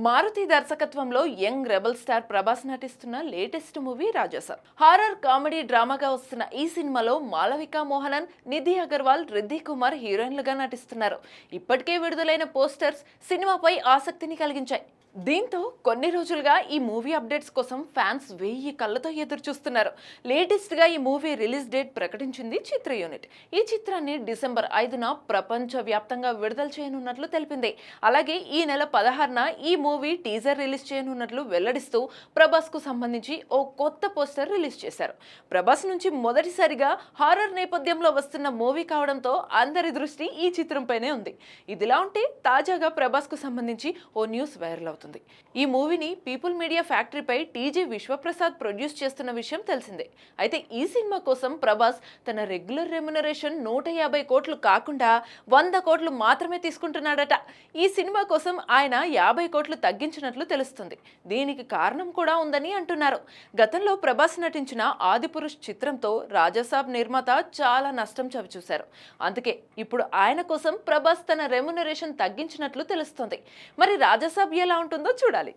మారుతి దర్శకత్వంలో young rebel star Prabhas నటిస్తున్న latest movie Rajasaab. Horror comedy డ్రామాగా వస్తున్న ఈ సినిమాలో మాలవికా మోహనన్, నిధి అగర్వాల్, రిద్ధి కుమార్ హీరోయిన్లుగా నటిస్తున్నారు. ఇప్పటికే విడుదలైన పోస్టర్స్ సినిమాపై ఆసక్తిని కలిగించాయి. దీంతో కొన్ని రోజులుగా ఈ మూవీ అప్డేట్స్ కోసం ఫ్యాన్స్ 1000 కళ్ళతో ఎదురు చూస్తున్నారు. లేటెస్ట్గా ఈ మూవీ రిలీజ్ డేట్ ప్రకటించింది చిత్ర యూనిట్. ఈ చిత్రాన్ని డిసెంబర్ 5న ప్రపంచవ్యాప్తంగా విడుదల చేయనున్నట్లు తెలిపింది. అలాగే ఈ నెల 16న ఈ మూవీ టీజర్ రిలీజ్ చేయనున్నట్లు వెల్లడిస్తూ ప్రభాస్ కు సంబంధించి ఓ కొత్త పోస్టర్ రిలీజ్ చేశారు. ప్రభాస్ నుంచి మొదటిసారిగా హారర్ నేపథ్యంలో వస్తున్న మూవీ కావడంతో అందరి దృష్టి ఈ చిత్రంపైనే ఉంది. ఇదిలా ఉంటే తాజాగా ప్రభాస్ కు సంబంధించి ఓ న్యూస్ వైరల్ అవుతుంది. ఈ మూవీని పీపుల్ మీడియా ఫ్యాక్టరీపై టీజీ విశ్వప్రసాద్ ప్రొడ్యూస్ చేస్తున్న విషయం తెలిసిందే. అయితే ఈ సినిమా కోసం ప్రభాస్ తన రెగ్యులర్ రెమ్యునరేషన్ 150 కోట్లు కాకుండా 100 కోట్లు మాత్రమే తీసుకుంటున్నాడట. ఈ సినిమా కోసం ఆయన 50 కోట్లు తగ్గించినట్లు తెలుస్తుంది. దీనికి కారణం కూడా ఉందని అంటున్నారు. గతంలో ప్రభాస్ నటించిన ఆదిపురుష్ చిత్రంతో రాజాసాబ్ నిర్మాత చాలా నష్టం చవిచూశారు. అందుకే ఇప్పుడు ఆయన కోసం ప్రభాస్ తన రెమ్యునరేషన్ తగ్గించినట్లు తెలుస్తుంది. మరి రాజాసాబ్ ఎలా ఉంటుందో చూడాలి.